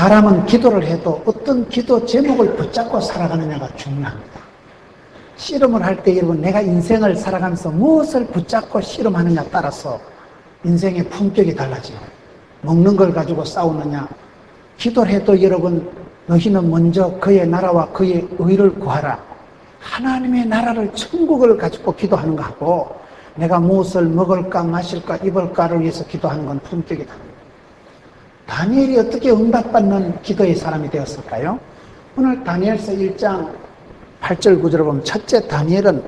사람은 기도를 해도 어떤 기도 제목을 붙잡고 살아가느냐가 중요합니다. 씨름을 할 때 여러분, 내가 인생을 살아가면서 무엇을 붙잡고 씨름하느냐 따라서 인생의 품격이 달라져요. 먹는 걸 가지고 싸우느냐, 기도를 해도 여러분, 너희는 먼저 그의 나라와 그의 의를 구하라. 하나님의 나라를, 천국을 가지고 기도하는 거하고 내가 무엇을 먹을까 마실까 입을까를 위해서 기도하는 건 품격이다. 다니엘이 어떻게 응답받는 기도의 사람이 되었을까요? 오늘 다니엘서 1장 8절 9절을 보면 첫째, 다니엘은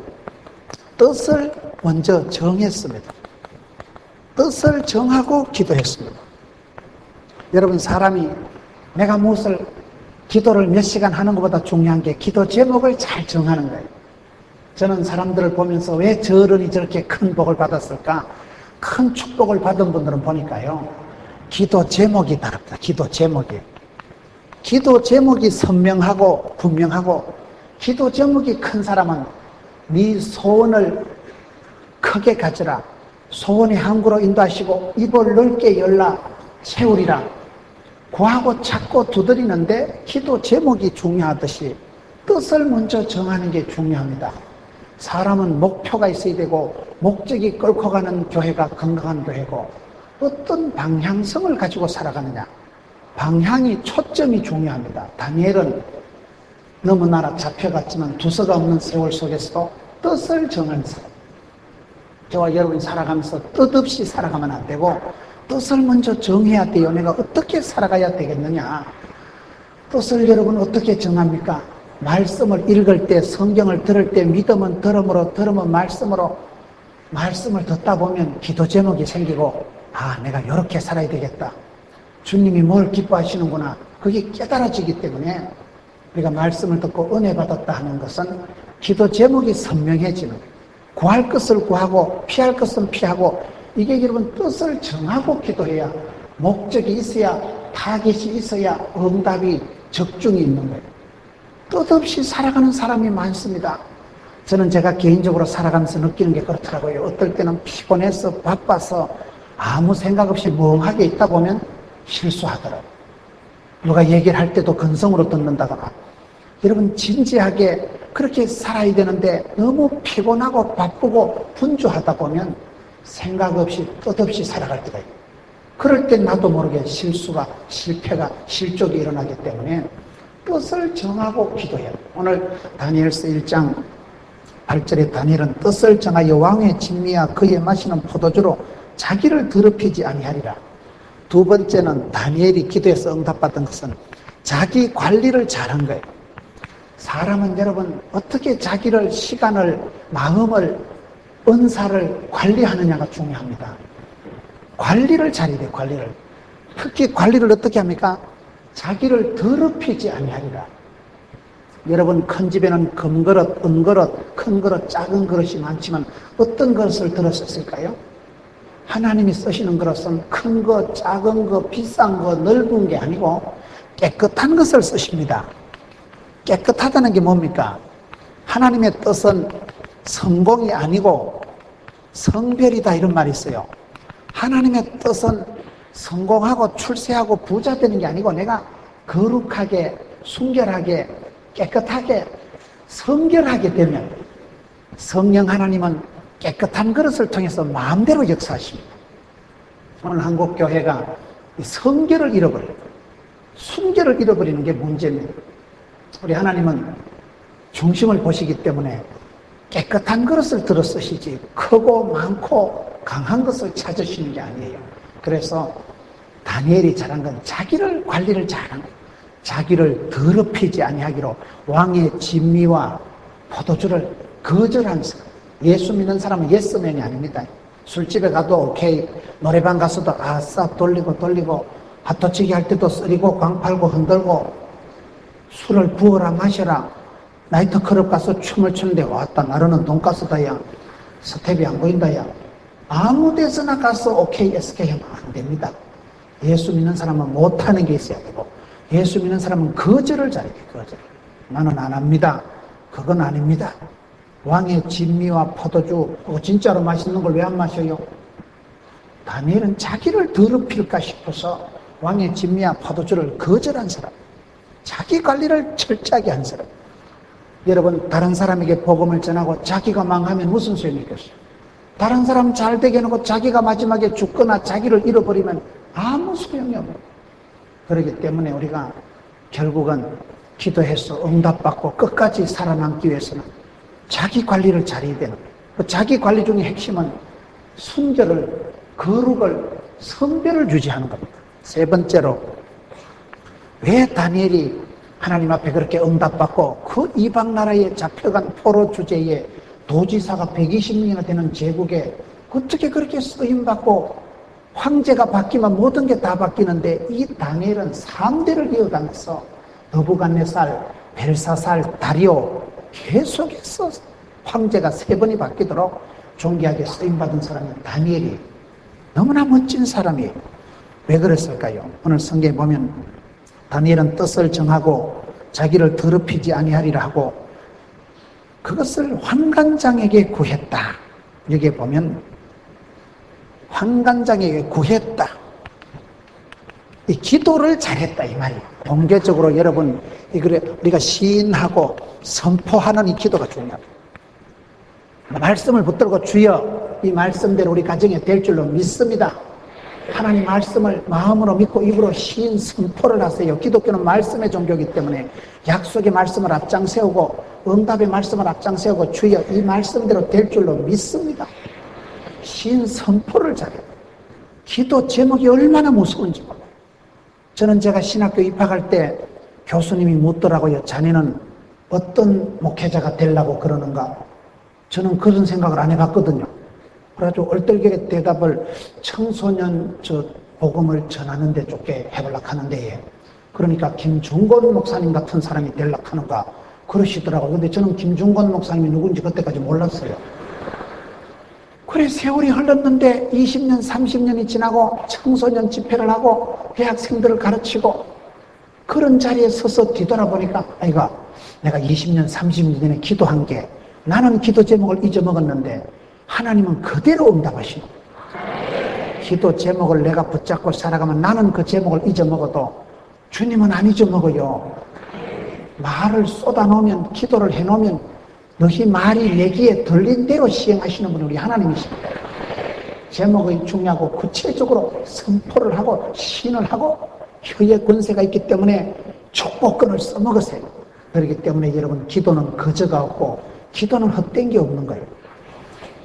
뜻을 먼저 정했습니다. 뜻을 정하고 기도했습니다. 여러분, 사람이 내가 무엇을 기도를 몇 시간 하는 것보다 중요한 게 기도 제목을 잘 정하는 거예요. 저는 사람들을 보면서 왜 저 어른이 저렇게 큰 복을 받았을까? 큰 축복을 받은 분들은 보니까요, 기도 제목이 다릅니다. 기도 제목이 선명하고 분명하고, 기도 제목이 큰 사람은 네 소원을 크게 가져라, 소원의 항구로 인도하시고 입을 넓게 열라 채우리라. 구하고 찾고 두드리는데 기도 제목이 중요하듯이 뜻을 먼저 정하는 게 중요합니다. 사람은 목표가 있어야 되고 목적이 끌고 가는 교회가 건강한 교회고, 어떤 방향성을 가지고 살아가느냐, 방향이, 초점이 중요합니다. 다니엘은 너무나 잡혀갔지만 두서가 없는 세월 속에서도 뜻을 정한 사람. 저와 여러분이 살아가면서 뜻없이 살아가면 안 되고 뜻을 먼저 정해야 돼요. 내가 어떻게 살아가야 되겠느냐. 뜻을 여러분 어떻게 정합니까? 말씀을 읽을 때, 성경을 들을 때 믿음은 들음으로, 들으면 말씀으로, 말씀을 듣다 보면 기도 제목이 생기고, 아, 내가 이렇게 살아야 되겠다. 주님이 뭘 기뻐하시는구나. 그게 깨달아지기 때문에 우리가 말씀을 듣고 은혜 받았다 하는 것은 기도 제목이 선명해지는 거예요. 구할 것을 구하고 피할 것은 피하고, 이게 여러분 뜻을 정하고 기도해야, 목적이 있어야, 타깃이 있어야 응답이 적중이 있는 거예요. 뜻없이 살아가는 사람이 많습니다. 저는 제가 개인적으로 살아가면서 느끼는 게 그렇더라고요. 어떨 때는 피곤해서 바빠서 아무 생각 없이 멍하게 있다 보면 실수하더라고요. 누가 얘기를 할 때도 근성으로 듣는다거나. 여러분, 진지하게 그렇게 살아야 되는데 너무 피곤하고 바쁘고 분주하다 보면 생각 없이 뜻 없이 살아갈 때가 있어요. 그럴 때 나도 모르게 실수가, 실패가, 실족이 일어나기 때문에 뜻을 정하고 기도해요. 오늘 다니엘서 1장 8절에 다니엘은 뜻을 정하여 왕의 진미와 그의 마시는 포도주로 자기를 더럽히지 아니하리라. 두 번째는 다니엘이 기도해서 응답받은 것은 자기 관리를 잘한 거예요. 사람은 여러분 어떻게 자기를, 시간을, 마음을, 은사를 관리하느냐가 중요합니다. 관리를 잘해야 돼요. 관리를. 특히 관리를 어떻게 합니까? 자기를 더럽히지 아니하리라. 여러분, 큰 집에는 금그릇, 은그릇, 큰 그릇, 작은 그릇이 많지만 어떤 것을 들었을까요? 하나님이 쓰시는 그릇은 큰 거, 작은 거, 비싼 거, 넓은 게 아니고 깨끗한 것을 쓰십니다. 깨끗하다는 게 뭡니까? 하나님의 뜻은 성공이 아니고 성별이다, 이런 말이 있어요. 하나님의 뜻은 성공하고 출세하고 부자 되는 게 아니고 내가 거룩하게, 순결하게, 깨끗하게, 성결하게 되면 성령 하나님은 깨끗한 그릇을 통해서 마음대로 역사하십니다. 오늘 한국 교회가 성결을 잃어버려요. 순결을 잃어버리는 게 문제입니다. 우리 하나님은 중심을 보시기 때문에 깨끗한 그릇을 들어 쓰시지 크고 많고 강한 것을 찾으시는 게 아니에요. 그래서 다니엘이 잘한 건 자기를 관리를 잘한 거예요. 자기를 더럽히지 아니하기로 왕의 진미와 포도주를 거절한 사람. 예수 믿는 사람은 예스맨이 아닙니다. 술집에 가도 오케이, 노래방 가서도 아싸 돌리고 핫도치기 할 때도 쓰리고 광 팔고 흔들고, 술을 부어라 마셔라, 나이트클럽 가서 춤을 추는데 왔다 나르는 돈가스다야, 스텝이 안 보인다야, 아무 데서나 가서 오케이 SK 하면 안 됩니다. 예수 믿는 사람은 못하는 게 있어야 되고, 예수 믿는 사람은 거절을 잘해야 돼요. 거절. 나는 안 합니다. 그건 아닙니다. 왕의 진미와 포도주, 진짜로 맛있는 걸 왜 안 마셔요? 다니엘은 자기를 더럽힐까 싶어서 왕의 진미와 포도주를 거절한 사람, 자기 관리를 철저하게 한 사람. 여러분, 다른 사람에게 복음을 전하고 자기가 망하면 무슨 소용이 있겠어요? 다른 사람 잘 되게 해놓고 자기가 마지막에 죽거나 자기를 잃어버리면 아무 소용이 없어요. 그렇기 때문에 우리가 결국은 기도해서 응답받고 끝까지 살아남기 위해서는 자기 관리를 잘해야 되는 거예요. 그 자기 관리 중에 핵심은 순결을, 거룩을, 성별을 유지하는 겁니다. 세 번째로, 왜 다니엘이 하나님 앞에 그렇게 응답받고 그 이방 나라에 잡혀간 포로 주제에 도지사가 120명이나 되는 제국에 어떻게 그렇게 쓰임받고 황제가 바뀌면 모든 게 다 바뀌는데, 이 다니엘은 3대를 이어가면서 느부갓네살, 벨사살, 다리오 계속해서 황제가 3번이 바뀌도록 존귀하게 쓰임받은 사람이 다니엘이 너무나 멋진 사람이에요. 왜 그랬을까요? 오늘 성경에 보면 다니엘은 뜻을 정하고 자기를 더럽히지 아니하리라 하고 그것을 환관장에게 구했다. 여기에 보면 환관장에게 구했다. 이 기도를 잘했다 이 말이에요. 공개적으로 여러분, 우리가 시인하고 선포하는 이 기도가 중요합니다. 말씀을 붙들고 주여, 이 말씀대로 우리 가정에 될 줄로 믿습니다. 하나님 말씀을 마음으로 믿고 입으로 시인 선포를 하세요. 기독교는 말씀의 종교이기 때문에 약속의 말씀을 앞장세우고 응답의 말씀을 앞장세우고 주여, 이 말씀대로 될 줄로 믿습니다. 시인 선포를 잘해요. 기도 제목이 얼마나 무서운지 몰라요. 저는 제가 신학교 입학할 때 교수님이 묻더라고요. 자네는 어떤 목회자가 되려고 그러는가? 저는 그런 생각을 안 해봤거든요. 그래가지고 얼떨결에 대답을 청소년 복음을 전하는 데 쪽에 해보려고 하는데, 그러니까 김중건 목사님 같은 사람이 되려고 하는가 그러시더라고요. 근데 저는 김중건 목사님이 누군지 그때까지 몰랐어요. 그래, 세월이 흘렀는데 20년, 30년이 지나고 청소년 집회를 하고 대학생들을 가르치고 그런 자리에 서서 뒤돌아보니까, 아이가 내가 20년, 30년 전에 기도한 게, 나는 기도 제목을 잊어먹었는데 하나님은 그대로 응답하시는 거예요. 기도 제목을 내가 붙잡고 살아가면 나는 그 제목을 잊어먹어도 주님은 안 잊어먹어요. 말을 쏟아놓으면, 기도를 해놓으면 너희 말이 내 귀에 들린 대로 시행하시는 분이 우리 하나님이십니다. 제목이 중요하고 구체적으로 선포를 하고 시인을 하고 혀의 권세가 있기 때문에 축복권을 써먹으세요. 그렇기 때문에 여러분, 기도는 거저가 없고 기도는 헛된 게 없는 거예요.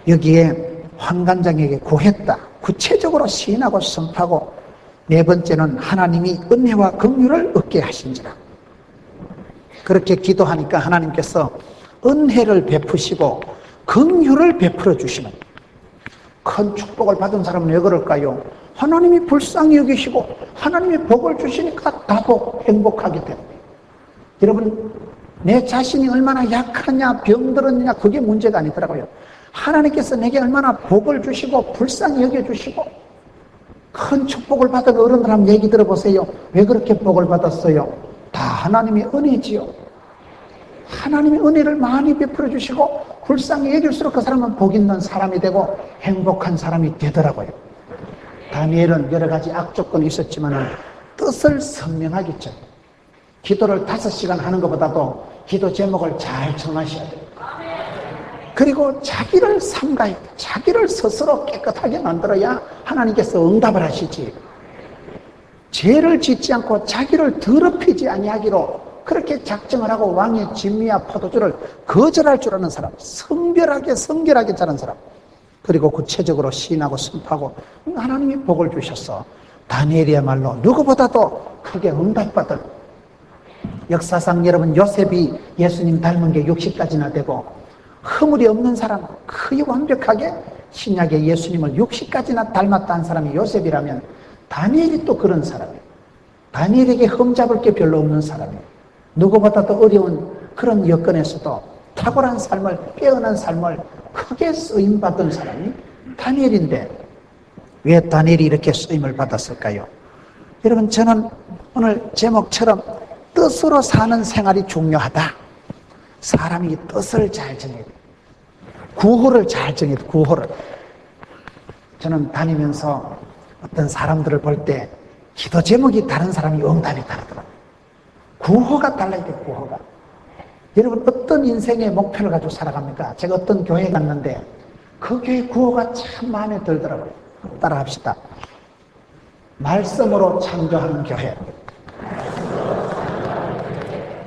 여기에 환관장에게 구했다. 구체적으로 시인하고 선포하고, 네 번째는 하나님이 은혜와 긍휼을 얻게 하신지라. 그렇게 기도하니까 하나님께서 은혜를 베푸시고 긍휼을 베풀어 주시는, 큰 축복을 받은 사람은 왜 그럴까요? 하나님이 불쌍히 여기시고 하나님이 복을 주시니까 다도 행복하게 됩니다. 여러분, 내 자신이 얼마나 약하냐, 병들었냐, 그게 문제가 아니더라고요. 하나님께서 내게 얼마나 복을 주시고 불쌍히 여겨주시고 큰 축복을 받은 어른들 한번 얘기 들어보세요. 왜 그렇게 복을 받았어요? 다 하나님의 은혜지요. 하나님의 은혜를 많이 베풀어 주시고 불쌍히 여길수록 그 사람은 복 있는 사람이 되고 행복한 사람이 되더라고요. 다니엘은 여러 가지 악조건이 있었지만 뜻을 선명하기 전 기도를 5시간 하는 것보다도 기도 제목을 잘 정하셔야 돼요. 그리고 자기를 삼가야 돼. 자기를 스스로 깨끗하게 만들어야 하나님께서 응답을 하시지. 죄를 짓지 않고 자기를 더럽히지 아니하기로 그렇게 작정을 하고 왕의 진미와 포도주를 거절할 줄 아는 사람, 성결하게 자란 사람, 그리고 구체적으로 시인하고 선포하고 하나님이 복을 주셨어. 다니엘이야말로 누구보다도 크게 응답받은, 역사상 여러분 요셉이 예수님 닮은 게 60까지나 되고 허물이 없는 사람, 거의 완벽하게 신약의 예수님을 60까지나 닮았다는 사람이 요셉이라면 다니엘이 또 그런 사람이에요. 다니엘에게 흠잡을 게 별로 없는 사람이에요. 누구보다도 어려운 그런 여건에서도 탁월한 삶을, 깨어난 삶을 크게 쓰임받은 사람이 다니엘인데, 왜 다니엘이 이렇게 쓰임을 받았을까요? 여러분, 저는 오늘 제목처럼 뜻으로 사는 생활이 중요하다. 사람이 뜻을 잘 정해야 돼. 구호를 잘 정해야 돼. 구호를. 저는 다니면서 어떤 사람들을 볼 때 기도 제목이 다른 사람이 응답이 다르더라고요. 구호가 달라야 돼요, 구호가. 여러분, 어떤 인생의 목표를 가지고 살아갑니까? 제가 어떤 교회에 갔는데 그 교회 구호가 참 마음에 들더라고요. 따라합시다. 말씀으로 창조하는 교회.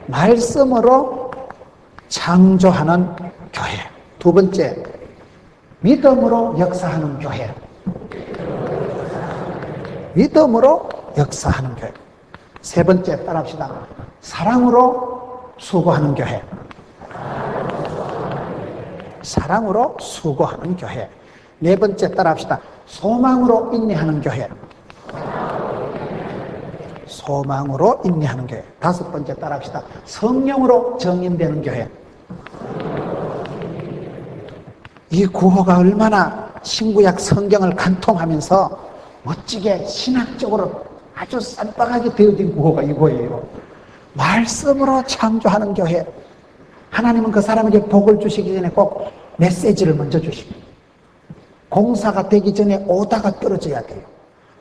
말씀으로 창조하는 교회. 두 번째, 믿음으로 역사하는 교회. 믿음으로 역사하는 교회. 세 번째, 따라합시다. 사랑으로 수고하는 교회. 사랑으로 수고하는 교회. 네 번째, 따라합시다. 소망으로 인내하는 교회. 소망으로 인내하는 교회. 다섯 번째, 따라합시다. 성령으로 정인되는 교회. 이 구호가 얼마나 신구약 성경을 간통하면서 멋지게 신학적으로 아주 쌈박하게 되어진 구호가 이거예요. 말씀으로 창조하는 교회. 하나님은 그 사람에게 복을 주시기 전에 꼭 메시지를 먼저 주십니다. 공사가 되기 전에 오다가 떨어져야 돼요.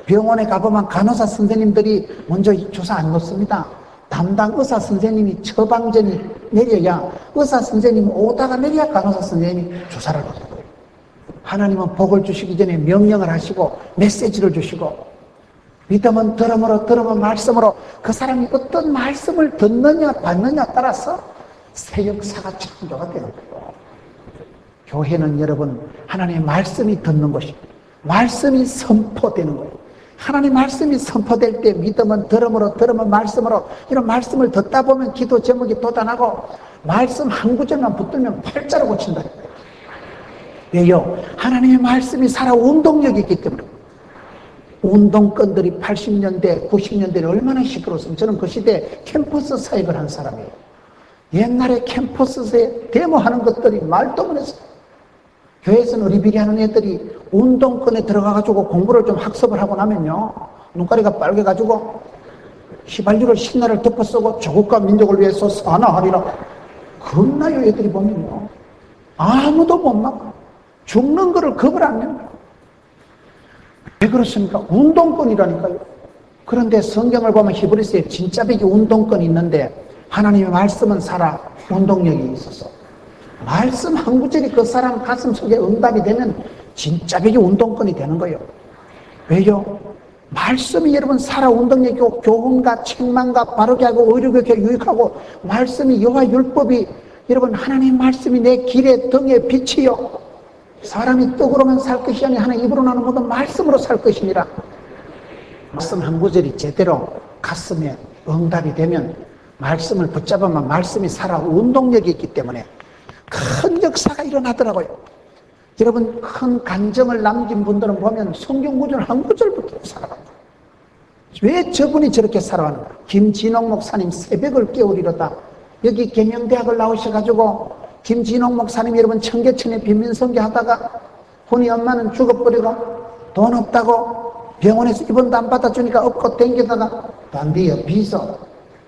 병원에 가보면 간호사 선생님들이 먼저 주사 안 놓습니다. 담당 의사 선생님이 처방전이 내려야 의사 선생님이 오다가 내려야 간호사 선생님이 주사를 놓는 거예요. 하나님은 복을 주시기 전에 명령을 하시고 메시지를 주시고, 믿음은 들음으로, 들음은 말씀으로, 그 사람이 어떤 말씀을 듣느냐 받느냐 따라서 새 역사가 창조가 되는 거예요. 교회는 여러분, 하나님의 말씀이 듣는 것입니다. 말씀이 선포되는 거예요. 하나님 말씀이 선포될 때 믿음은 들음으로, 들음은 말씀으로, 이런 말씀을 듣다 보면 기도 제목이 돋아나고 말씀 한 구절만 붙들면 팔자로 고친다. 왜요? 하나님의 말씀이 살아 운동력이 있기 때문에. 운동권들이 80년대, 90년대에 얼마나 시끄러웠으면, 저는 그 시대에 캠퍼스 사역을 한 사람이에요. 옛날에 캠퍼스에 데모하는 것들이 말도 안 했어요. 교회에서는 리비리 하는 애들이 운동권에 들어가가지고 공부를 좀 학습을 하고 나면요, 눈가리가 빨개가지고 휘발유를 신나를 덮어 쓰고 조국과 민족을 위해서 산화하리라. 겁나요, 애들이 보면요. 아무도 못 막아. 죽는 거를 겁을 안 냅니다. 왜 그렇습니까? 운동권이라니까요. 그런데 성경을 보면 히브리서에 진짜 백이 운동권이 있는데, 하나님의 말씀은 살아 운동력이 있어서 말씀 한 구절이 그 사람 가슴 속에 응답이 되면 진짜 백이 운동권이 되는 거예요. 왜요? 말씀이 여러분 살아 운동력이고, 교훈과 책망과 바르게 하고 의료교육에 유익하고, 말씀이 여호와 율법이 여러분, 하나님의 말씀이 내 길에 등에 빛이요 사람이 떡으로만 살 것이 아니 하나님 입으로 나는 모든 말씀으로 살 것이니라. 말씀 한 구절이 제대로 가슴에 응답이 되면, 말씀을 붙잡으면 말씀이 살아 운동력이 있기 때문에 큰 역사가 일어나더라고요. 여러분, 큰 간증을 남긴 분들은 보면 성경 구절 한 구절부터 살아갑니다. 왜 저분이 저렇게 살아가는가? 김진홍 목사님 새벽을 깨우리로다. 여기 계명대학을 나오셔가지고 김진홍 목사님 여러분 청계천에 빈민선교 하다가 혼이 엄마는 죽어버리고 돈 없다고 병원에서 입원도 안 받아주니까 업고 댕기다가 반대에 비서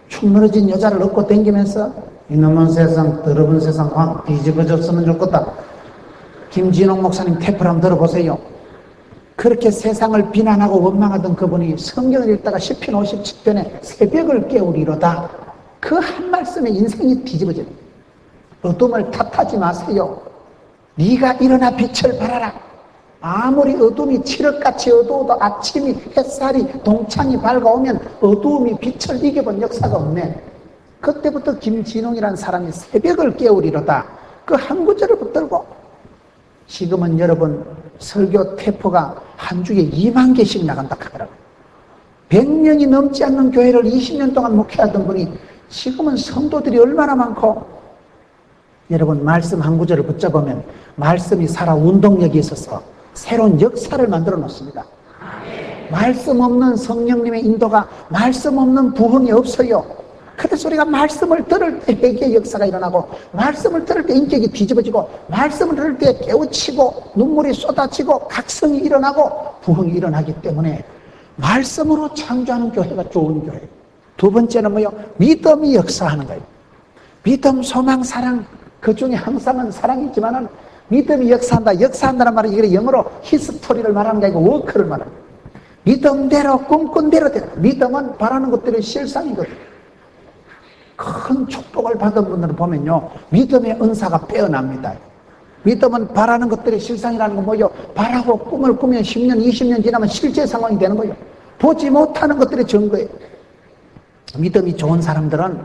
축 늘어진 여자를 업고 댕기면서 이놈은 세상 더러운 세상 확 뒤집어졌으면 좋겠다. 김진홍 목사님 테이프를 한번 들어보세요. 그렇게 세상을 비난하고 원망하던 그분이 성경을 읽다가 시편 57편에 새벽을 깨우리로다. 그 한 말씀에 인생이 뒤집어져요. 어둠을 탓하지 마세요. 네가 일어나 빛을 발하라. 아무리 어둠이 칠흑같이 어두워도 아침이 햇살이 동창이 밝아오면 어두움이 빛을 이겨본 역사가 없네. 그때부터 김진홍이라는 사람이 새벽을 깨우리로다. 그 한 구절을 붙들고 지금은 여러분 설교 테이프가 한 주에 2만 개씩 나간다 하더라고요. 100명이 넘지 않는 교회를 20년 동안 목회하던 분이 지금은 성도들이 얼마나 많고, 여러분 말씀 한 구절을 붙잡으면 말씀이 살아 운동력이 있어서 새로운 역사를 만들어 놓습니다. 말씀 없는 성령님의 인도가, 말씀 없는 부흥이 없어요. 그래서 우리가 말씀을 들을 때 회개의 역사가 일어나고, 말씀을 들을 때 인격이 뒤집어지고, 말씀을 들을 때 깨우치고 눈물이 쏟아지고 각성이 일어나고 부흥이 일어나기 때문에 말씀으로 창조하는 교회가 좋은 교회예요. 두 번째는 뭐요? 믿음이 역사하는 거예요. 믿음, 소망, 사랑, 그 중에 항상은 사랑이지만은 믿음이 역사한다. 역사한다는 말은 이게 영어로 히스토리를 말하는 게 아니고 워크를 말하는 거예요. 믿음대로 꿈꾼대로 되라. 믿음은 바라는 것들의 실상이거든요. 큰 축복을 받은 분들은 보면요, 믿음의 은사가 빼어납니다. 믿음은 바라는 것들의 실상이라는 건 뭐예요? 바라고 꿈을 꾸면 10년, 20년 지나면 실제 상황이 되는 거예요. 보지 못하는 것들의 증거예요. 믿음이 좋은 사람들은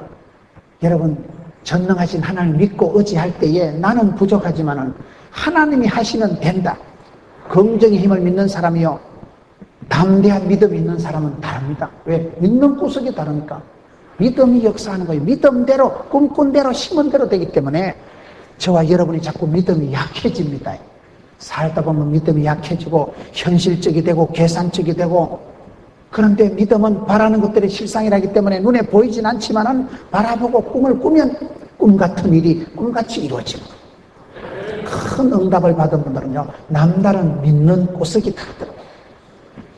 여러분, 전능하신 하나님을 믿고 의지할 때에 나는 부족하지만은 하나님이 하시면 된다. 긍정의 힘을 믿는 사람이요, 담대한 믿음이 있는 사람은 다릅니다. 왜? 믿는 구석이 다르니까. 믿음이 역사하는 거예요. 믿음대로, 꿈꾼 대로, 심은 대로 되기 때문에 저와 여러분이 자꾸 믿음이 약해집니다. 살다 보면 믿음이 약해지고 현실적이 되고 계산적이 되고, 그런데 믿음은 바라는 것들의 실상이라기 때문에 눈에 보이진 않지만은 바라보고 꿈을 꾸면 꿈 같은 일이 꿈같이 이루어지는 거예요. 큰 응답을 받은 분들은요, 남다른 믿는 구석이 다르더라고요.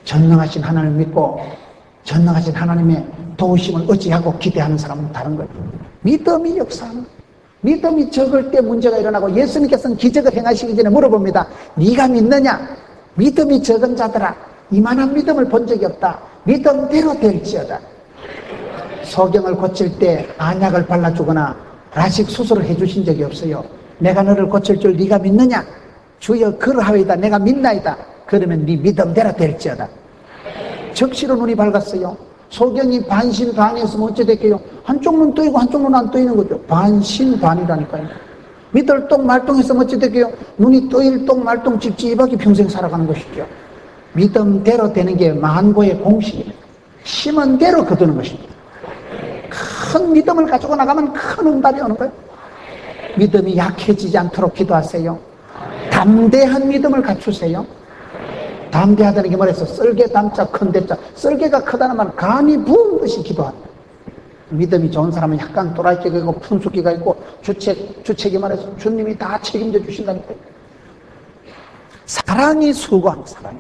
전능하신 하나님을 믿고 전능하신 하나님의 도우심을 의지하고 기대하는 사람은 다른 거예요. 믿음이 역사하는, 믿음이 적을 때 문제가 일어나고, 예수님께서는 기적을 행하시기 전에 물어봅니다. 네가 믿느냐? 믿음이 적은 자들아, 이만한 믿음을 본 적이 없다. 믿음대로 될지어다. 소경을 고칠 때 안약을 발라주거나 라식 수술을 해주신 적이 없어요. 내가 너를 고칠 줄 네가 믿느냐? 주여 그러하이다. 내가 믿나이다. 그러면 네 믿음대로 될지어다. 적시로 눈이 밝았어요. 소경이 반신반의했으면 어찌 됐게요? 한쪽 눈 뜨이고 한쪽 눈 안 뜨이는 거죠. 반신반이라니까요. 미들똥 말똥했으면 어찌 됐게요? 눈이 뜨일똥 말똥 찝찝하게 평생 살아가는 것이죠. 믿음대로 되는 게 만고의 공식입니다. 심은 대로 거두는 것입니다. 큰 믿음을 가지고 나가면 큰 응답이 오는 거예요. 믿음이 약해지지 않도록 기도하세요. 담대한 믿음을 갖추세요. 담대하다는 게 뭐랬어? 썰개 담자 큰 대자. 썰개가 크다는 말은 감이 부은 듯이 기도한다. 믿음이 좋은 사람은 약간 또라이기가 있고 푼숙기가 있고 주책이 말해서 주님이 다 책임져 주신다니까요. 사랑이 수고하는 사랑이.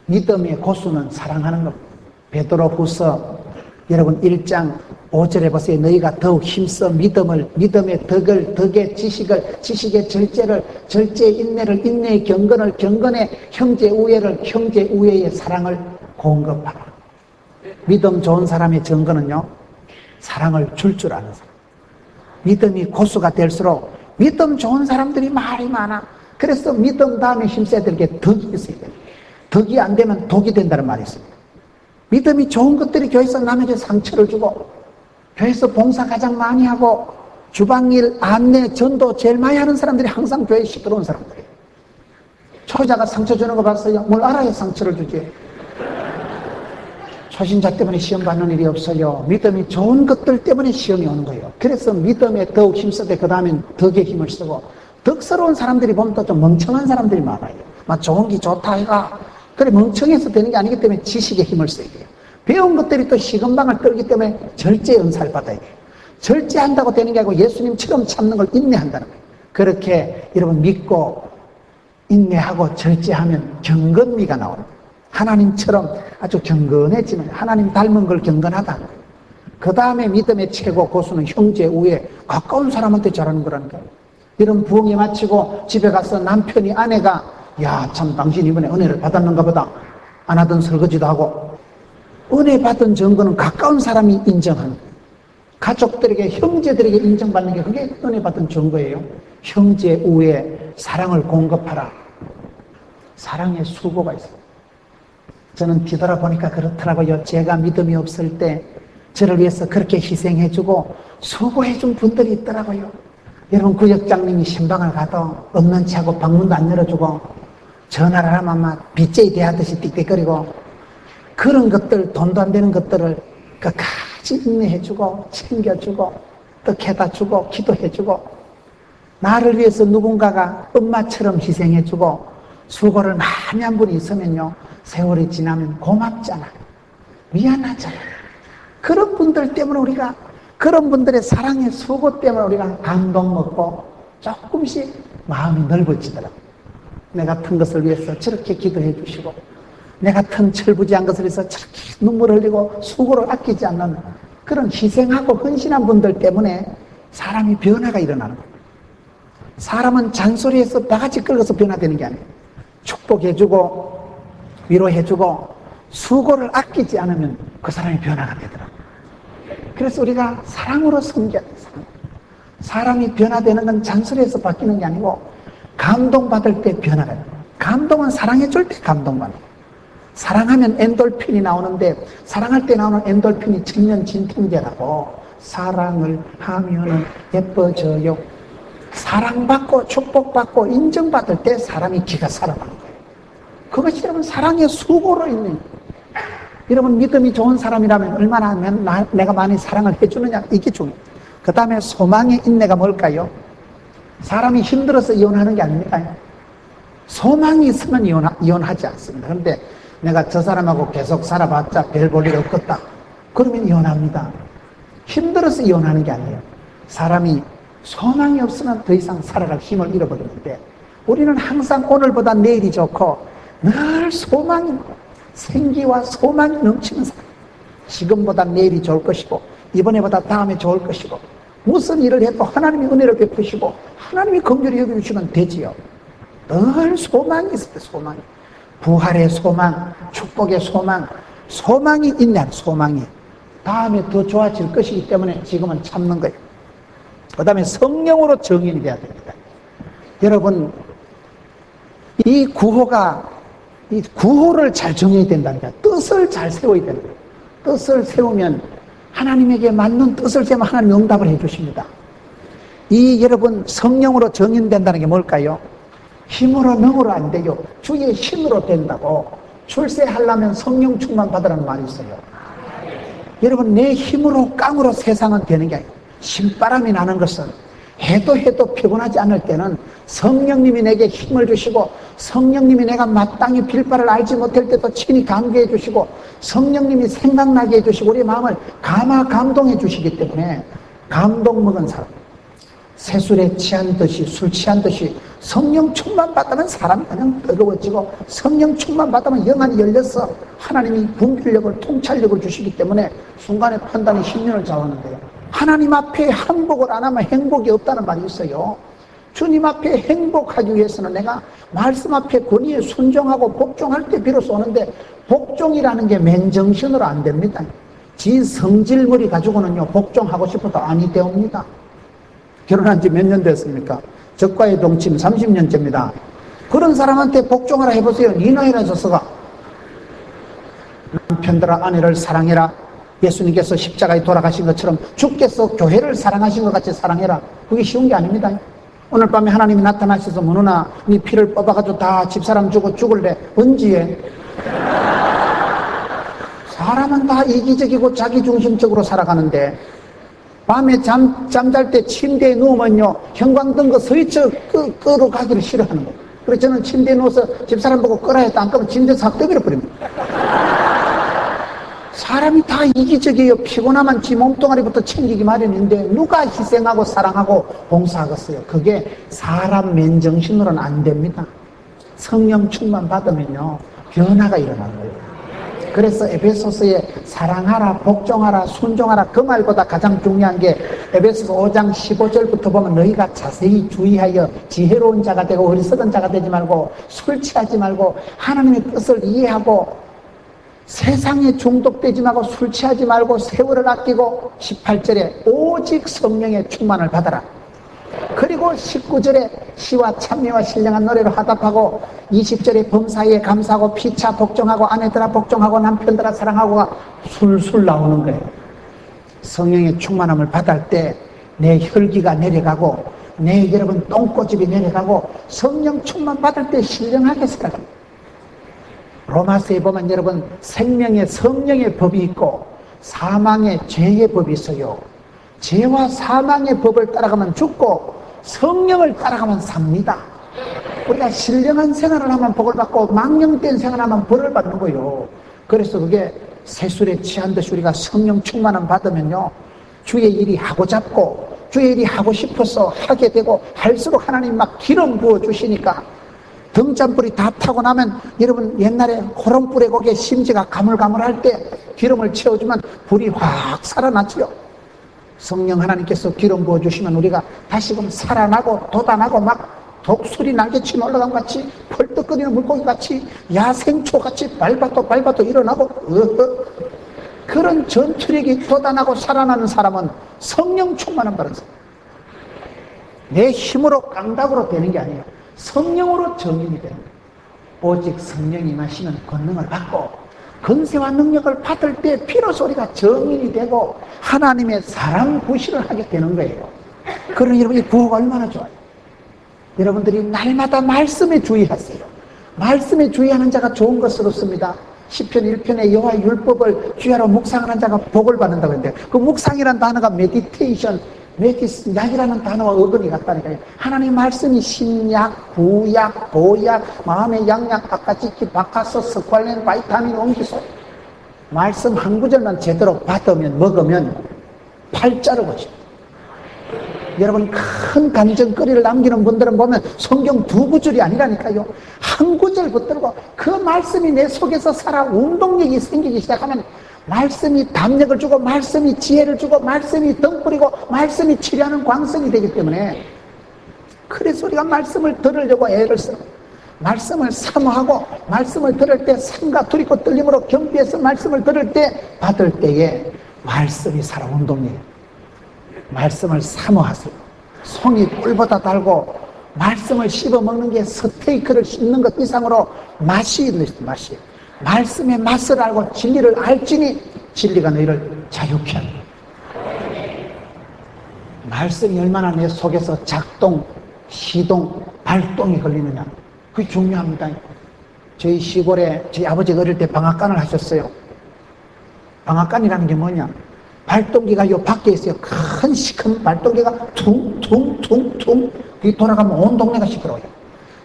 믿음의 고수는 사랑하는 겁니다. 베드로후서 여러분 1장 5절에 보세요. 너희가 더욱 힘써 믿음을, 믿음의 덕의 지식을, 지식의 절제를, 절제의 인내를, 인내의 경건을, 경건의 형제 우애를, 형제 우애의 사랑을 공급하라. 믿음 좋은 사람의 증거는요, 사랑을 줄 아는 사람. 믿음이 고수가 될수록 믿음 좋은 사람들이 말이 많아. 그래서 믿음 다음에 힘써야 될 게 덕이 있어야 돼요. 덕이 안 되면 독이 된다는 말이 있습니다. 믿음이 좋은 것들이 교회에서 남에게 상처를 주고, 교회에서 봉사 가장 많이 하고, 주방일, 안내, 전도 제일 많이 하는 사람들이 항상 교회에 시끄러운 사람들이에요. 초자가 상처 주는 거 봤어요? 뭘 알아야 상처를 주지. 초신자 때문에 시험 받는 일이 없어요. 믿음이 좋은 것들 때문에 시험이 오는 거예요. 그래서 믿음에 더욱 힘쓰되 그 다음엔 덕에 힘을 쓰고, 덕스러운 사람들이 보면 또 좀 멍청한 사람들이 많아요. 막 좋은 게 좋다 해가. 그래, 멍청해서 되는 게 아니기 때문에 지식에 힘을 써야 돼요. 배운 것들이 또 시금방을 떨기 때문에 절제의 은사를 받아야 돼요. 절제한다고 되는 게 아니고 예수님처럼 참는 걸 인내한다는 거예요. 그렇게 여러분 믿고 인내하고 절제하면 경건미가 나옵니다. 하나님처럼 아주 경건해지면, 하나님 닮은 걸 경건하다. 그 다음에 믿음의 최고 고수는 형제 우애, 가까운 사람한테 잘하는 거라니까요. 이런 부흥이 마치고 집에 가서 남편이, 아내가 야, 참 당신 이번에 은혜를 받았는가 보다 안 하던 설거지도 하고. 은혜 받은 증거는 가까운 사람이 인정하는 거예요. 가족들에게, 형제들에게 인정받는 게 그게 은혜 받은 증거예요. 형제 우애, 사랑을 공급하라. 사랑의 수고가 있어요. 저는 뒤돌아보니까 그렇더라고요. 제가 믿음이 없을 때 저를 위해서 그렇게 희생해주고 수고해준 분들이 있더라고요. 여러분, 구역장님이 신방을 가도 없는 체하고 방문도 안 열어주고 전화를 하면 막 빚쟁이 대하듯이 띡띡거리고, 그런 것들, 돈도 안 되는 것들을 끝까지 인내해주고 챙겨주고 떡해다 주고 기도해주고, 나를 위해서 누군가가 엄마처럼 희생해주고 수고를 많이 한 분이 있으면요, 세월이 지나면 고맙잖아요. 미안하잖아요. 그런 분들 때문에 우리가, 그런 분들의 사랑의 수고 때문에 우리가 감동 먹고 조금씩 마음이 넓어지더라고요. 내 같은 것을 위해서 저렇게 기도해 주시고, 내 같은 철부지한 것을 위해서 저렇게 눈물 흘리고 수고를 아끼지 않는 그런 희생하고 헌신한 분들 때문에 사람이 변화가 일어나는 거예요. 사람은 잔소리해서 바가지 긁어서 변화되는 게 아니에요. 축복해주고 위로해주고 수고를 아끼지 않으면 그 사람이 변화가 되더라고요. 그래서 우리가 사랑으로 섬겨야 돼요. 사람이 변화되는 건 잔소리에서 바뀌는 게 아니고 감동받을 때 변화가 돼요. 감동은 사랑해줄 때 감동받는 거예요. 사랑하면 엔돌핀이 나오는데 사랑할 때 나오는 엔돌핀이 청년진통제라고 사랑을 하면 예뻐져요. 사랑받고 축복받고 인정받을 때 사람이 기가 살아나는 거예요. 그것이 여러분 사랑의 수고로 있는 거예요. 여러분 믿음이 좋은 사람이라면 얼마나 내가 많이 사랑을 해주느냐 이게 중요해요. 그 다음에 소망의 인내가 뭘까요? 사람이 힘들어서 이혼하는 게 아닙니다. 소망이 있으면 이혼하지 않습니다. 그런데 내가 저 사람하고 계속 살아봤자 별 볼 일 없겠다. 그러면 이혼합니다. 힘들어서 이혼하는 게 아니에요. 사람이 소망이 없으면 더 이상 살아갈 힘을 잃어버리는데 우리는 항상 오늘보다 내일이 좋고 늘 소망이 생기와 소망이 넘치는 사람. 지금보다 내일이 좋을 것이고 이번에보다 다음에 좋을 것이고 무슨 일을 해도 하나님이 은혜를 베푸시고 하나님이 긍휼히 여겨주시면 되지요. 늘 소망이 있어요. 소망이. 부활의 소망, 축복의 소망, 소망이 있냐, 소망이. 다음에 더 좋아질 것이기 때문에 지금은 참는 거예요. 그 다음에 성령으로 정인이 돼야 됩니다. 여러분, 이 구호를 잘 정해야 된다니까. 뜻을 잘 세워야 된다. 뜻을 세우면 하나님에게 맞는 뜻을 세우면 하나님이 응답을 해주십니다. 여러분, 성령으로 정인된다는 게 뭘까요? 힘으로 능으로 안 돼요. 주의 힘으로 된다고. 출세하려면 성령 충만 받으라는 말이 있어요. 여러분 내 힘으로 깡으로 세상은 되는 게 아니에요. 신바람이 나는 것은 해도 피곤하지 않을 때는 성령님이 내게 힘을 주시고 성령님이 내가 마땅히 빌 바를 알지 못할 때도 친히 감개해 주시고 성령님이 생각나게 해주시고 우리 마음을 감동해 주시기 때문에 감동 먹은 사람 새술에 취한 듯이 술 취한 듯이 성령 충만 받으면 사람이 그냥 뜨거워지고 성령 충만 받으면 영안이 열려서 하나님이 분별력을 통찰력을 주시기 때문에 순간의 판단이 10년을 좌우하는데요. 하나님 앞에 항복을 안 하면 행복이 없다는 말이 있어요. 주님 앞에 행복하기 위해서는 내가 말씀 앞에 권위에 순종하고 복종할 때 비로소 오는데 복종이라는 게 맨정신으로 안 됩니다. 지 성질머리 가지고는요 복종하고 싶어도 아니 되옵니다. 결혼한 지 몇 년 됐습니까? 적과의 동침 30년째입니다. 그런 사람한테 복종하라 해보세요. 네 나이나 져서가. 남편들아 아내를 사랑해라. 예수님께서 십자가에 돌아가신 것처럼 주께서 교회를 사랑하신 것 같이 사랑해라. 그게 쉬운 게 아닙니다. 오늘 밤에 하나님이 나타나셔서 문우나 네 피를 뽑아가지고 다 집사람 주고 죽을래. 언제? 사람은 다 이기적이고 자기중심적으로 살아가는데 밤에 잠잘 때 침대에 누우면요 형광등 거 서있죠 끄러 가기를 싫어하는 거예요. 그래서 저는 침대에 누워서 집사람 보고 끄라 했다 안 끄면 침대에서 싹 떠버려 버립니다. 사람이 다 이기적이에요. 피곤하면 지 몸뚱아리부터 챙기기 마련인데 누가 희생하고 사랑하고 봉사하겠어요. 그게 사람 맨정신으로는 안 됩니다. 성령 충만 받으면요 변화가 일어나는 거예요. 그래서 에베소서에 사랑하라, 복종하라, 순종하라 그 말보다 가장 중요한 게 에베소서 5장 15절부터 보면 너희가 자세히 주의하여 지혜로운 자가 되고 어리석은 자가 되지 말고 술 취하지 말고 하나님의 뜻을 이해하고 세상에 중독되지 말고 술 취하지 말고 세월을 아끼고 18절에 오직 성령의 충만을 받아라. 그리고 19절에 시와 찬미와 신령한 노래로 화답하고 20절에 범사에 감사하고 피차 복종하고 아내들아 복종하고 남편들아 사랑하고가 술술 나오는 거예요. 성령의 충만함을 받을 때 내 혈기가 내려가고 내 여러분 똥꼬집이 내려가고 성령 충만 받을 때 신령하게 살아갑니다. 로마서에 보면 여러분 생명의 성령의 법이 있고 사망의 죄의 법이 있어요. 죄와 사망의 법을 따라가면 죽고 성령을 따라가면 삽니다. 우리가 신령한 생활을 하면 복을 받고 망령된 생활을 하면 벌을 받는 거예요. 그래서 그게 새술에 취한 듯이 우리가 성령 충만함 받으면요 주의 일이 하고 잡고 주의 일이 하고 싶어서 하게 되고 할수록 하나님 막 기름 부어 주시니까 등잔불이 다 타고 나면 여러분 옛날에 호롱불에 거기에 심지가 가물가물할 때 기름을 채워주면 불이 확 살아났죠. 성령 하나님께서 기름 부어주시면 우리가 다시금 살아나고 돋아나고 막 독수리 날개치 올라간 것 같이 펄떡거리는 물고기 같이 야생초 같이 밟아도 일어나고 그런 전투력이 돋아나고 살아나는 사람은 성령 충만한 바른 사람. 내 힘으로 깡다구로 되는 게 아니에요. 성령으로 정인이 되는 거예요. 오직 성령이 임하시는 권능을 받고 권세와 능력을 받을 때 비로소 우리가 정인이 되고 하나님의 사람 구실을 하게 되는 거예요. 그러니 여러분 이 구호가 얼마나 좋아요. 여러분들이 날마다 말씀에 주의하세요. 말씀에 주의하는 자가 좋은 것을 얻습니다. 시편 1편에 여호와의 율법을 주야로 묵상하는 자가 복을 받는다고 했는데 그 묵상이라는 단어가 메디테이션, 약이라는 단어와 어근이 같다니까요. 하나님 말씀이 신약, 구약, 보약, 마음의 양약, 아까지키, 바카스, 스퀄렌, 바이타민, 옹기소 말씀 한 구절만 제대로 받으면 먹으면 팔자를 보죠. 여러분 큰 감정거리를 남기는 분들은 보면 성경 2구절이 아니라니까요. 한 구절 붙들고 그 말씀이 내 속에서 살아 운동력이 생기기 시작하면 말씀이 담력을 주고 말씀이 지혜를 주고 말씀이 덩뿌리고 말씀이 치료하는 광선이 되기 때문에 그래서 우리가 말씀을 들으려고 애를 써요. 말씀을 사모하고 말씀을 들을 때 삼가 두리고 떨림으로 겸비해서 말씀을 들을 때 받을 때에 말씀이 살아 운동력이에요. 말씀을 사모하세요. 송이 꿀보다 달고 말씀을 씹어 먹는 게 스테이크를 씹는 것 이상으로 맛이 있는 맛이에요. 말씀의 맛을 알고 진리를 알지니 진리가 너희를 자유케 한다. 말씀이 얼마나 내 속에서 작동, 시동, 발동이 걸리느냐 그게 중요합니다. 저희 시골에 저희 아버지가 어릴 때 방앗간을 하셨어요. 방앗간이라는 게 뭐냐, 발동기가 요 밖에 있어요. 큰 시큰 발동기가 퉁퉁퉁퉁 그게 돌아가면 온 동네가 시끄러워요.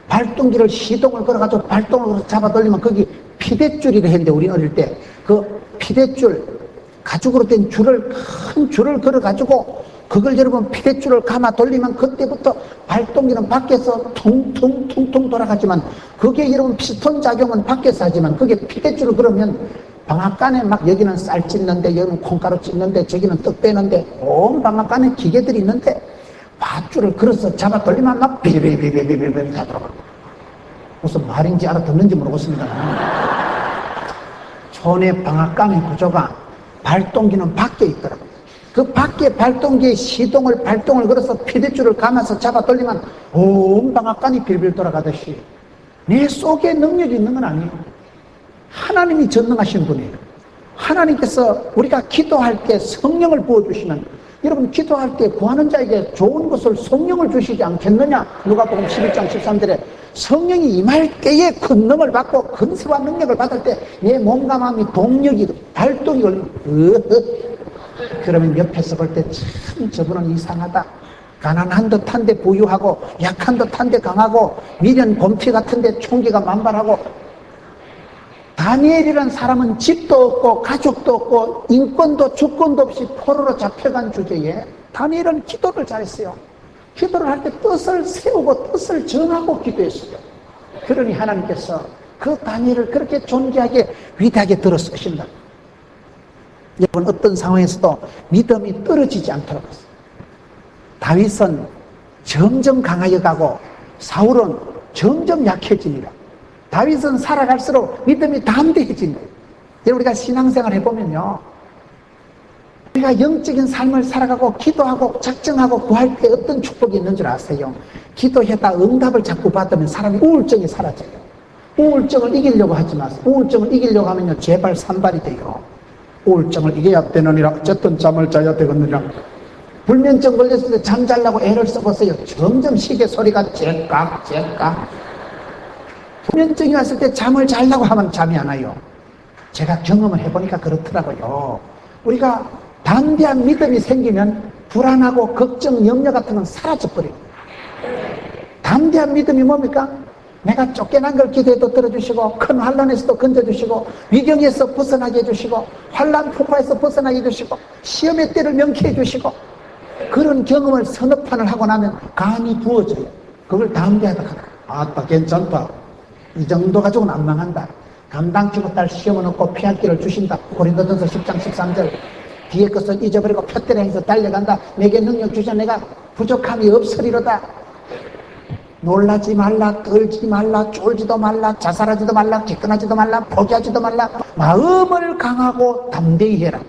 발동기를 시동을 걸어가지고 발동을 걸어서 잡아 돌리면 거기 피대줄이라 했는데 우리 어릴 때 그 피대줄 가죽으로 된 줄을 큰 줄을 걸어가지고 그걸 여러분 피대줄을 감아 돌리면 그때부터 발동기는 밖에서 퉁퉁퉁퉁 돌아가지만 그게 여러분 피스톤 작용은 밖에서 하지만 그게 피대줄을 걸으면 방앗간에 막 여기는 쌀 찢는데 여기는 콩가루 찢는데 저기는 떡 빼는데 온 방앗간에 기계들이 있는데 밧줄을 걸어서 잡아 돌리면 막 비비비비비비비 하더라고요. 무슨 말인지 알아듣는지 모르겠습니다. 촌의 방앗간의 구조가 발동기는 밖에 있더라고요. 그 밖에 발동기의 시동을 발동을 걸어서 피대줄을 감아서 잡아 돌리면 온 방앗간이 빌빌 돌아가듯이 내 속에 능력이 있는 건 아니에요. 하나님이 전능하신 분이에요. 하나님께서 우리가 기도할 때 성령을 부어주시면 여러분 기도할 때 구하는 자에게 좋은 것을 성령을 주시지 않겠느냐. 누가복음 11장 13절에 성령이 임할 때에 권능을 받고 권세와 능력을 받을 때 내 몸과 마음이 동력이 발동이 걸리면 그러면 옆에서 볼 때 참 저분은 이상하다. 가난한 듯한데 부유하고 약한 듯한데 강하고 미련 곰피 같은데 총기가 만발하고 다니엘이라는 사람은 집도 없고 가족도 없고 인권도 주권도 없이 포로로 잡혀간 주제에 다니엘은 기도를 잘했어요. 기도를 할 때 뜻을 세우고 뜻을 정하고 기도했어요. 그러니 하나님께서 그 다니엘을 그렇게 존귀하게 위대하게 들어 쓰신다. 여러분 어떤 상황에서도 믿음이 떨어지지 않도록 했어요. 다윗은 점점 강하게 가고 사울은 점점 약해지니라. 다윗은 살아갈수록 믿음이 담대해진 거예요. 우리가 신앙생활 해보면요, 우리가 영적인 삶을 살아가고 기도하고 작정하고 구할 때 어떤 축복이 있는 줄 아세요? 기도하다 응답을 자꾸 받으면 사람이 우울증이 사라져요. 우울증을 이기려고 하지 마세요. 우울증을 이기려고 하면요 제발 산발이 돼요. 우울증을 이겨야 되느니라. 어쨌든 잠을 자야 되겠느니라. 불면증 걸렸을 때 잠 자려고 애를 써보세요. 점점 시계 소리가 째깍 째깍. 불면증이 왔을 때 잠을 자려고 하면 잠이 안 와요. 제가 경험을 해보니까 그렇더라고요. 우리가 담대한 믿음이 생기면 불안하고 걱정, 염려 같은 건 사라져버려요. 담대한 믿음이 뭡니까? 내가 쫓겨난 걸 기도해도 들어주시고 큰 환란에서도 건져주시고 위경에서 벗어나게 해주시고 환란 폭파에서 벗어나게 해주시고 시험의 때를 명쾌해 해주시고 그런 경험을 서너 판을 하고 나면 감이 부어져요. 그걸 담대하다 하다. 아따 괜찮다. 이 정도 가지고는 안 망한다. 감당치 못할 시험은 없고 피할 길을 주신다. 고린도전서 10장 13절 뒤에 것을 잊어버리고 푯대를 해서 달려간다. 내게 능력 주셔 내가 부족함이 없으리로다. 놀라지 말라, 떨지 말라, 쫄지도 말라, 자살하지도 말라, 객관하지도 말라, 포기하지도 말라. 마음을 강하고 담대히 해라.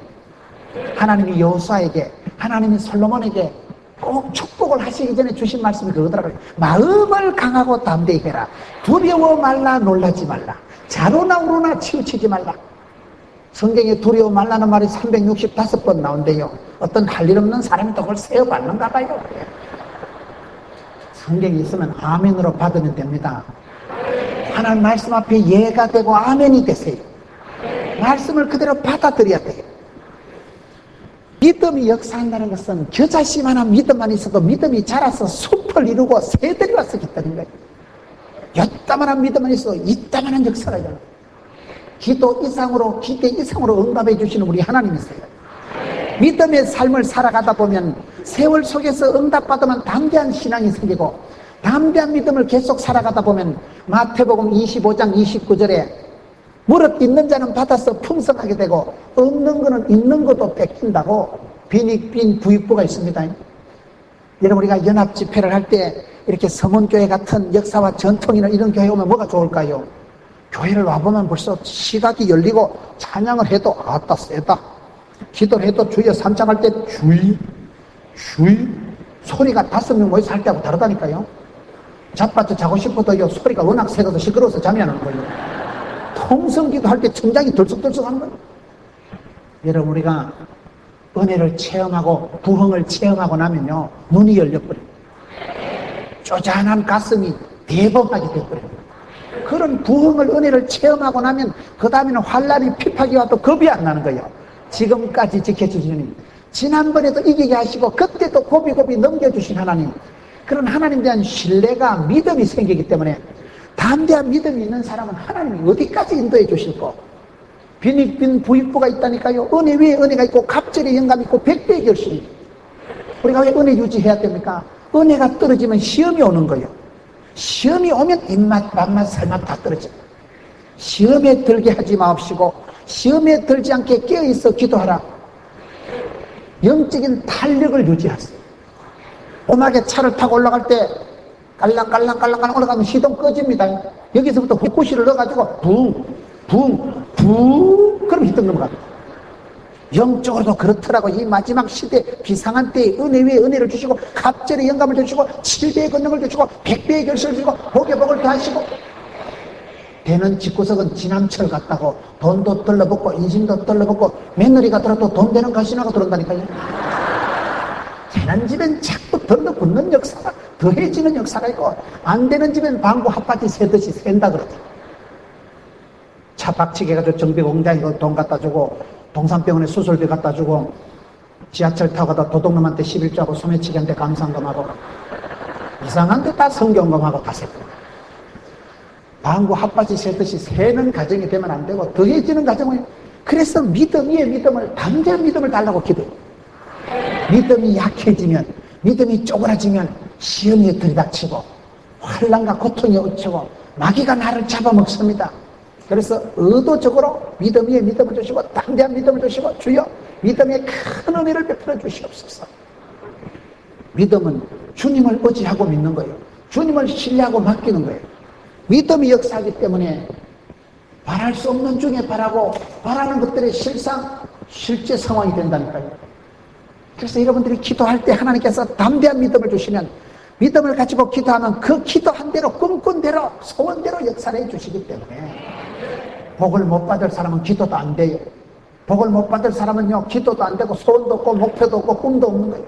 하나님이 여호수아에게, 하나님이 솔로몬에게 꼭 축복을 하시기 전에 주신 말씀이 그거더라고요. 마음을 강하고 담대히 해라. 두려워 말라, 놀라지 말라. 자로나 우로나 치우치지 말라. 성경에 두려워 말라는 말이 365번 나온대요. 어떤 할 일 없는 사람이 또 그걸 세어받는가 봐요. 성경이 있으면 아멘으로 받으면 됩니다. 하나님 말씀 앞에 예가 되고 아멘이 되세요. 말씀을 그대로 받아들여야 돼요. 믿음이 역사한다는 것은 겨자씨만한 믿음만 있어도 믿음이 자라서 숲을 이루고 새들이 와서 깃드는 거예요. 요따만한 믿음만 있어도 이따만한 역사가 일어나요. 기도 이상으로, 기대 이상으로 응답해 주시는 우리 하나님이세요. 믿음의 삶을 살아가다 보면 세월 속에서 응답받으면 담대한 신앙이 생기고, 담대한 믿음을 계속 살아가다 보면 마태복음 25장 29절에 무릇 있는 자는 받아서 풍성하게 되고 없는 거는 있는 것도 뺏긴다고 빈익빈 부익부가 있습니다. 여러분, 우리가 연합 집회를 할 때 이렇게 서문교회 같은 역사와 전통이 있는 이런 교회 오면 뭐가 좋을까요? 교회를 와보면 벌써 시각이 열리고 찬양을 해도 아따 세다, 기도를 해도 주여 삼창할 때 주의 소리가 5명 모여서 할 때하고 다르다니까요. 자빠져 자고 싶어도요, 소리가 워낙 세서 시끄러워서 잠이 안 오는 거예요. 통성기도 할 때 천장이 들썩들썩 하는 거예요. 여러분, 우리가 은혜를 체험하고 부흥을 체험하고 나면요, 눈이 열려버려요. 쪼잔한 가슴이 대범하게 되어버려요. 그런 부흥을, 은혜를 체험하고 나면 그 다음에는 환란이 핍박이 와도 겁이 안 나는 거예요. 지금까지 지켜주신 하나님, 지난번에도 이기게 하시고 그때도 고비고비 넘겨주신 하나님, 그런 하나님에 대한 신뢰가, 믿음이 생기기 때문에 담대한 믿음이 있는 사람은 하나님이 어디까지 인도해 주실까? 빈익빈 부익부가 있다니까요. 은혜 위에 은혜가 있고 갑절의 영감이 있고 백배의 결실이. 우리가 왜 은혜 유지해야 됩니까? 은혜가 떨어지면 시험이 오는 거예요. 시험이 오면 입맛, 맛맛, 살맛 다 떨어져요. 시험에 들게 하지 마옵시고 시험에 들지 않게 깨어있어 기도하라. 영적인 탄력을 유지하세요. 오막에 차를 타고 올라갈 때 깔랑깔랑 올라가면 시동 꺼집니다. 여기서부터 붓구시를 넣어가지고 붕 그럼 히떡 넘어갑니다. 영적으로도 그렇더라고. 이 마지막 시대 비상한 때에 은혜 위에 은혜를 주시고 갑절의 영감을 주시고 7배의 권능을 주시고 100배의 결실을 주시고 복의 복을 더하시고, 되는 집구석은 지남철 같다고 돈도 떨러붙고 인심도 떨러붙고 며느리가 들어도 돈 되는 가시나가 들어온다니까요. 되는 집엔 자꾸 들러붙는 역사가, 더해지는 역사가 있고 안 되는 집엔 방구 핫바지 새듯이 샌다 그러더라고요. 차 박치게 해가지고 정비공장에 돈 갖다 주고 동산병원에 수술비 갖다 주고 지하철 타고 가다 도둑놈한테 11조하고 소매치기한테 감상금하고 이상한데 다 성경금하고 다 새고, 방구 핫바지 새듯이 새는 가정이 되면 안 되고 더해지는 가정을. 그래서 믿음 위에 믿음을, 담대한 믿음을 달라고 기도해요. 믿음이 약해지면, 믿음이 쪼그라지면 시험에 들이닥치고 환난과 고통이 얹히고 마귀가 나를 잡아먹습니다. 그래서 의도적으로 믿음 위에 믿음을 주시고 담대한 믿음을 주시고 주여 믿음의 큰 은혜를 베풀어 주시옵소서. 믿음은 주님을 의지하고 믿는 거예요. 주님을 신뢰하고 맡기는 거예요. 믿음이 역사하기 때문에 바랄 수 없는 중에 바라고 바라는 것들의 실제 상황이 된다니까요. 그래서 여러분들이 기도할 때 하나님께서 담대한 믿음을 주시면, 믿음을 가지고 기도하면 그 기도한 대로 꿈꾼 대로 소원대로 역사를 해 주시기 때문에 복을 못 받을 사람은 기도도 안 돼요. 복을 못 받을 사람은요, 기도도 안 되고 소원도 없고 목표도 없고 꿈도 없는 거예요.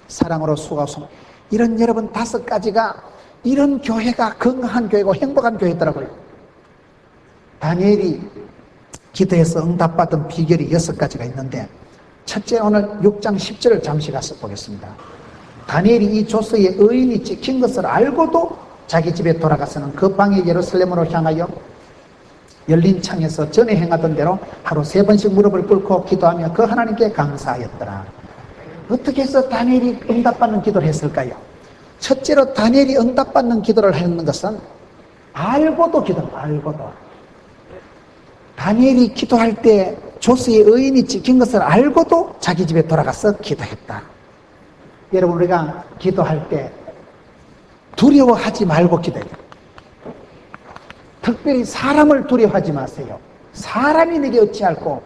사랑으로 수고하소. 이런 여러분 5가지가, 이런 교회가 건강한 교회고 행복한 교회더라고요. 다니엘이 기도해서 응답받은 비결이 6가지가 있는데, 첫째, 오늘 6장 10절을 잠시 가서 보겠습니다. 다니엘이 이 조서에 의인이 찍힌 것을 알고도 자기 집에 돌아가서는 그 방에 예루살렘으로 향하여 열린 창에서 전에 행하던 대로 하루 3번씩 무릎을 꿇고 기도하며 그 하나님께 감사하였더라. 어떻게 해서 다니엘이 응답받는 기도를 했을까요? 첫째로 다니엘이 응답받는 기도를 하는 것은 알고도 알고도. 다니엘이 기도할 때 조서의 의인이 찍힌 것을 알고도 자기 집에 돌아가서 기도했다. 여러분, 우리가 기도할 때 두려워하지 말고 기도해야 돼요. 특별히 사람을 두려워하지 마세요. 사람이 내게 어찌할꼬.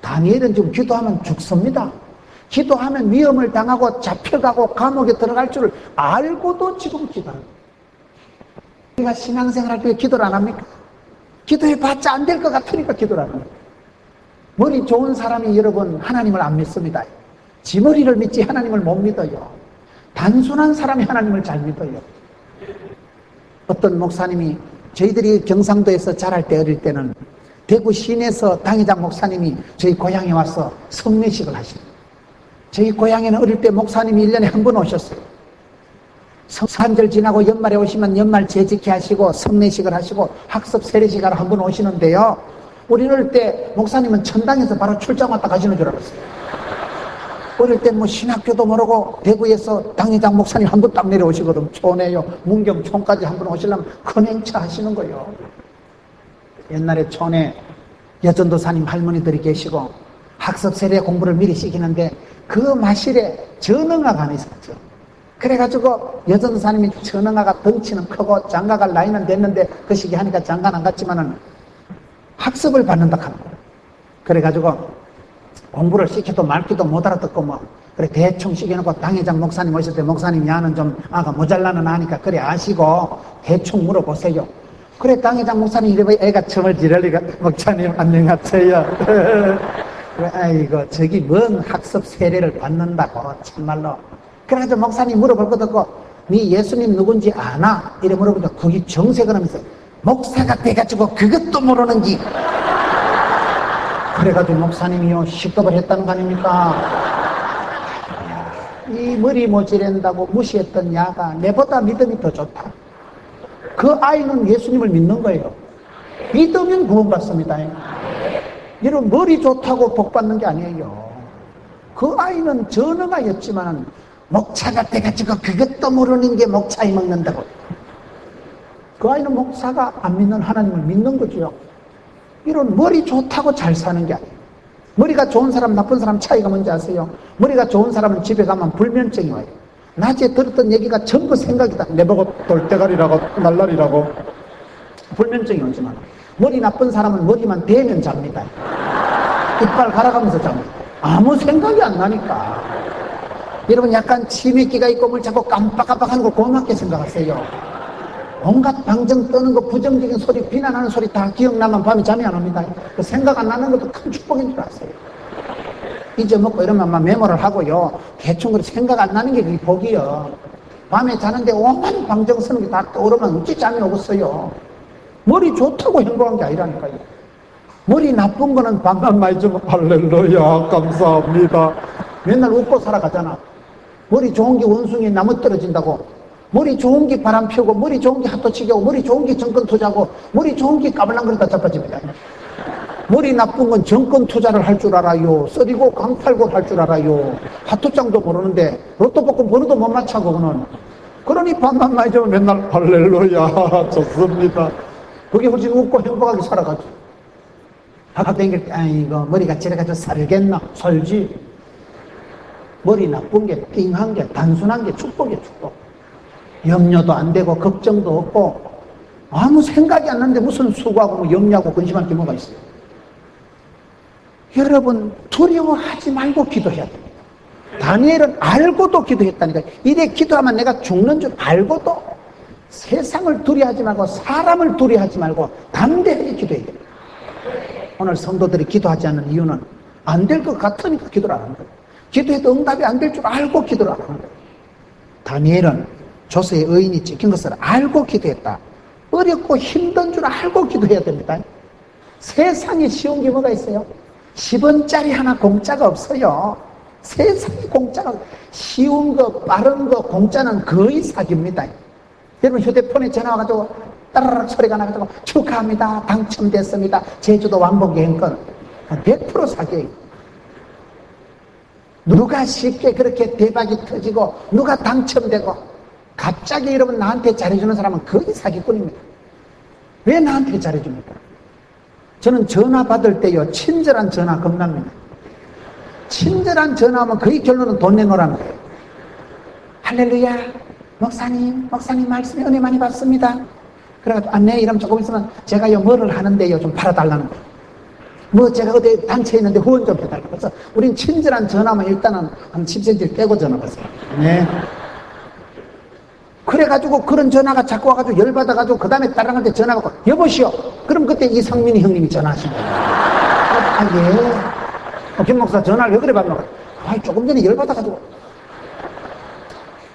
다니엘은 지금 기도하면 죽습니다. 기도하면 위험을 당하고 잡혀가고 감옥에 들어갈 줄을 알고도 지금 기도합니다. 우리가 신앙생활할 때 기도를 안 합니까? 기도해봤자 안 될 것 같으니까 기도를 안 합니다. 머리 좋은 사람이 여러분 하나님을 안 믿습니다. 지 머리를 믿지 하나님을 못 믿어요. 단순한 사람이 하나님을 잘 믿어요. 어떤 목사님이 저희들이 경상도에서 자랄 때 어릴 때는 대구 시내에서 당회장 목사님이 저희 고향에 와서 성례식을 하십니다. 저희 고향에는 어릴 때 목사님이 1년에 한 번 오셨어요. 성탄절 지나고 연말에 오시면 연말 재직회 하시고 성례식을 하시고 학습 세례식하러 한 번 오시는데요. 우리 어릴 때 목사님은 천당에서 바로 출장 왔다 가시는 줄 알았어요. 어릴 때 뭐 신학교도 모르고 대구에서 당회장 목사님 한 번 딱 내려오시거든. 촌에요. 문경 촌까지 한 번 오시려면 큰 행차 하시는 거예요. 옛날에 촌에 여전도사님 할머니들이 계시고 학습 세례 공부를 미리 시키는데 그 마실에 전응아가 하나 있었죠. 그래가지고 여전도사님이 전응아가 덩치는 크고 장가갈 나이는 됐는데 그 시기 하니까 장가는 안 갔지만은 학습을 받는다 하는 거예요. 그래가지고 공부를 시켜도 말기도 못 알아듣고 뭐 그래 대충 시켜놓고 당회장 목사님 오실 때 목사님 야는 좀 아가 모자라는 아니까 그래 아시고 대충 물어보세요. 그래 당회장 목사님 이래 애가 첨을 지르니까 목사님 안녕하세요. 아이고 저기 뭔 학습 세례를 받는다고 참말로. 그래가지고 목사님 물어볼 거 듣고 네 예수님 누군지 아나? 이래 물어보니까 그게 정색을 하면서 목사가 돼가지고 그것도 모르는지. 그래가지고 목사님이요 식겁을 했다는 거 아닙니까? 이 머리 모지른다고 무시했던 야가 내보다 믿음이 더 좋다. 그 아이는 예수님을 믿는 거예요. 믿으면 구원받습니다. 여러분 머리 좋다고 복받는 게 아니에요. 그 아이는 전응아였지만 목차가 돼가지고 그것도 모르는 게 목차에 먹는다고. 그 아이는 목사가 안 믿는 하나님을 믿는 거죠. 이런 머리 좋다고 잘 사는 게 아니에요. 머리가 좋은 사람 나쁜 사람 차이가 뭔지 아세요? 머리가 좋은 사람은 집에 가면 불면증이 와요. 낮에 들었던 얘기가 전부 생각이다. 내보고 돌대가리라고 날라리라고 불면증이 오지만 머리 나쁜 사람은 머리만 대면 잡니다. 이빨 갈아가면서 잡니다. 아무 생각이 안 나니까. 여러분 약간 치매기가 있고 뭘 자꾸 깜빡깜빡하는 걸 고맙게 생각하세요. 온갖 방정 떠는 거 부정적인 소리 비난하는 소리 다 기억나면 밤에 잠이 안 옵니다. 그 생각 안 나는 것도 큰 축복인 줄 아세요. 잊어먹고 이러면 막 메모를 하고요. 대충 그렇게 생각 안 나는 게 그게 복이요. 밤에 자는데 온갖 방정 쓰는 게 다 떠오르면 어찌 잠이 오겠어요. 머리 좋다고 행복한 게 아니라니까요. 머리 나쁜 거는 방금 많이 좀 할렐루야 감사합니다. 맨날 웃고 살아가잖아. 머리 좋은 게 원숭이 나무 떨어진다고. 머리 좋은 게 바람 피우고 머리 좋은 게 핫도치기 하고 머리 좋은 게 정권 투자하고 머리 좋은 게 까불랑거리다 자빠집니다. 머리 나쁜 건 정권 투자를 할 줄 알아요. 썰이고 강탈고 할 줄 알아요. 핫도장도 모르는데 로또 복권 번호도 못 맞춰고 그는. 그러니 밤만 많이 좀 맨날 할렐루야 좋습니다. 그게 훨씬 웃고 행복하게 살아가죠. 학교 다닐 때 아이고 머리가 저래가지고 살겠나? 살지. 머리 나쁜 게 띵한 게 단순한 게 축복이에요. 축복. 염려도 안 되고 걱정도 없고 아무 생각이 안 나는데 무슨 수고하고 뭐 염려하고 근심할 게 뭐가 있어요. 여러분 두려워하지 말고 기도해야 됩니다. 다니엘은 알고도 기도했다니까. 이래 기도하면 내가 죽는 줄 알고도 세상을 두려워하지 말고 사람을 두려워하지 말고 담대하게 기도해야 됩니다. 오늘 성도들이 기도하지 않는 이유는 안 될 것 같으니까 기도를 안 하는 거예요. 기도해도 응답이 안 될 줄 알고 기도를 안 하는 거예요. 다니엘은 조서의 의인이 찍힌 것을 알고 기도했다. 어렵고 힘든 줄 알고 기도해야 됩니다. 세상에 쉬운 게 뭐가 있어요? 10원짜리 하나 공짜가 없어요. 세상에 공짜가 쉬운 거 빠른 거 공짜는 거의 사기입니다. 여러분 휴대폰에 전화 와가지고 따라락 소리가 나가지고 축하합니다 당첨됐습니다 제주도 왕복 여행권 100% 사기예요. 누가 쉽게 그렇게 대박이 터지고 누가 당첨되고 갑자기 여러분 나한테 잘해주는 사람은 거의 사기꾼입니다. 왜 나한테 잘해줍니까? 저는 전화 받을 때요 친절한 전화 겁납니다. 친절한 전화하면 거의 결론은 돈 내놓으라는 거예요. 할렐루야 목사님 말씀에 은혜 많이 받습니다. 그래가지고 네, 이러면 조금 있으면 제가요 뭐를 하는데요 좀 팔아달라는 거예요. 뭐 제가 어디 단체에 있는데 후원 좀 해달라고. 그래서 우린 친절한 전화만 일단은 한 10cm 떼고 전화 받았어요. 네. 그래가지고 그런 전화가 자꾸 와가지고 열받아가지고 그 다음에 다른 한테 전화가 오고 여보시오. 그럼 그때 이상민이 형님이 전화하신 거예요. 예. 김 목사 전화를 왜 그래 받나? 조금 전에 열받아가지고.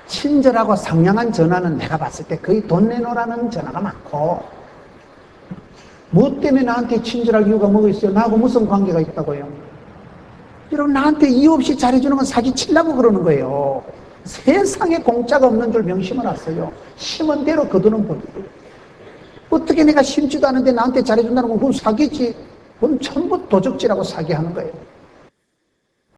친절하고 상냥한 전화는 내가 봤을 때 거의 돈 내놓으라는 전화가 많고, 뭐 때문에 나한테 친절할 이유가 뭐가 있어요? 나하고 무슨 관계가 있다고요? 여러분, 나한테 이유 없이 잘해주는 건 사기치려고 그러는 거예요. 세상에 공짜가 없는 줄 명심을 하세요. 심은 대로 거두는 법. 어떻게 내가 심지도 않은데 나한테 잘해준다는 건 그건 사기지. 그건 전부 도적질하고 사기하는 거예요.